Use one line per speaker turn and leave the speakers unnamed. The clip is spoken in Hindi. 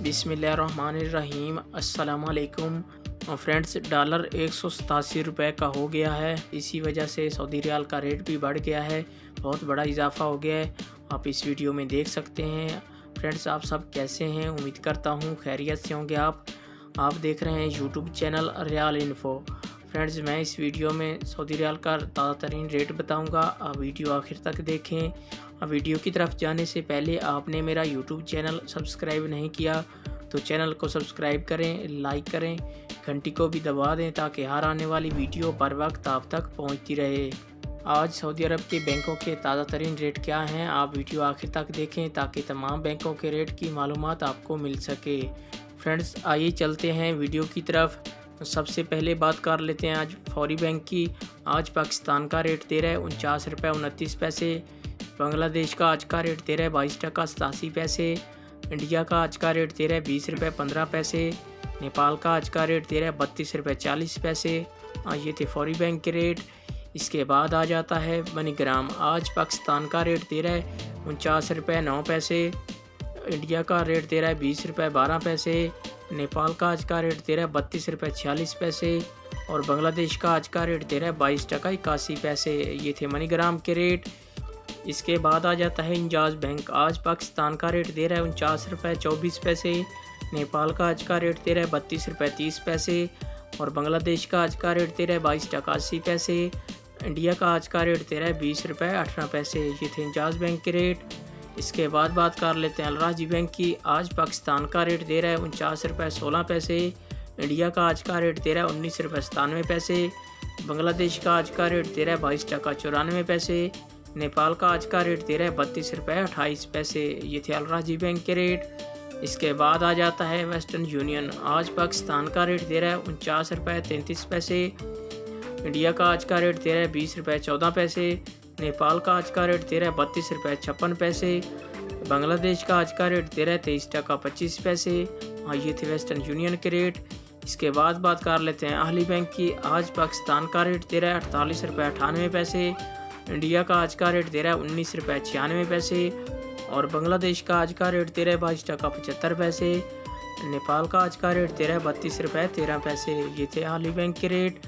बिस्मिल्लाहिर्रहमानिर्रहीम। अस्सलामुअलैकुम फ्रेंड्स, डॉलर 187 रुपये का हो गया है। इसी वजह से सऊदी रियाल का रेट भी बढ़ गया है, बहुत बड़ा इजाफा हो गया है। आप इस वीडियो में देख सकते हैं। फ्रेंड्स, आप सब कैसे हैं? उम्मीद करता हूँ खैरियत से होंगे। आप देख रहे हैं YouTube channel real info. Friends, मैं इस वीडियो में सऊदी रियाल का ताज़ा तरीन रेट बताऊंगा। आप वीडियो आखिर तक देखें। वीडियो की तरफ जाने से पहले आपने मेरा यूट्यूब चैनल सब्सक्राइब नहीं किया तो चैनल को सब्सक्राइब करें, लाइक करें, घंटी को भी दबा दें ताकि हर आने वाली वीडियो बर वक्त आप तक पहुंचती रहे। आज सऊदी अरब के बैंकों के ताज़ा तरीन रेट क्या हैं, आप वीडियो आखिर तक देखें ताकि तमाम बैंकों के रेट की मालूमात आपको मिल सके। फ्रेंड्स, आइए चलते हैं वीडियो की तरफ। सबसे पहले बात कर लेते हैं आज फौरी बैंक की। आज पाकिस्तान का रेट दे रहा है 49 रुपये 29 पैसे। बांग्लादेश का आज का रेट दे रहा है 22 टका 87 पैसे। इंडिया का आज का रेट दे रहा है 20 रुपये 15 पैसे। नेपाल का आज का रेट दे रहा है 32 रुपये 40 पैसे। ये थे फौरी बैंक के रेट। इसके बाद आ जाता है मनीग्राम। आज पाकिस्तान का रेट दे रहा है 49 रुपये 9 पैसे। इंडिया का रेट दे रहा है 20 रुपये 12 पैसे। नेपाल का आज का रेट दे रहा है 32 रुपये 46 पैसे। और बांग्लादेश का आज का रेट दे रहा है 22 टका 81 पैसे। ये थे मनीग्राम के रेट। इसके बाद आ जाता है इंजाज बैंक। आज पाकिस्तान का रेट दे रहा है 49 रुपये 24 पैसे। नेपाल का आज का रेट दे रहा है 32 रुपये 30 पैसे। और बांग्लादेश का आज का रेट दे रहा है 22 टका 80 पैसे। इंडिया का आज का रेट दे रहा है 20 रुपये 18 पैसे। ये थे इंजाज बैंक के रेट। इसके बाद बात कर लेते हैं अलराजी बैंक की। आज पाकिस्तान का रेट दे रहा है 49 रुपये 16 पैसे। इंडिया का आज का रेट दे रहा है 19 रुपये 97 पैसे। बांग्लादेश का आज का रेट दे रहा है 22 टका 94 पैसे। नेपाल का आज का रेट दे रहा है 32 रुपये 28 पैसे। ये थे अलराजी बैंक के रेट। इसके बाद आ जाता है वेस्टर्न यूनियन। आज पाकिस्तान का रेट दे रहा है 49 रुपये 33 पैसे। इंडिया का आज का रेट दे रहा है 20 रुपये 14 पैसे। नेपाल का आज का रेट दे रहा है 32 रुपये 56 पैसे। बांग्लादेश का आज का रेट दे रहा है 23 टका 25 पैसे। ये थे वेस्टर्न यूनियन के रेट। इसके बाद बात कर लेते हैं अहली बैंक की। आज पाकिस्तान का रेट दे रहा है 48 रुपये 98 पैसे। इंडिया का आज का रेट दे रहा है 19 रुपये 96 पैसे। और बांग्लादेश का आज का रेट दे रहा है 22 टका 75 पैसे। नेपाल का आज का रेट दे रहा है 32 रुपये 13 पैसे। ये थे अहली बैंक के रेट।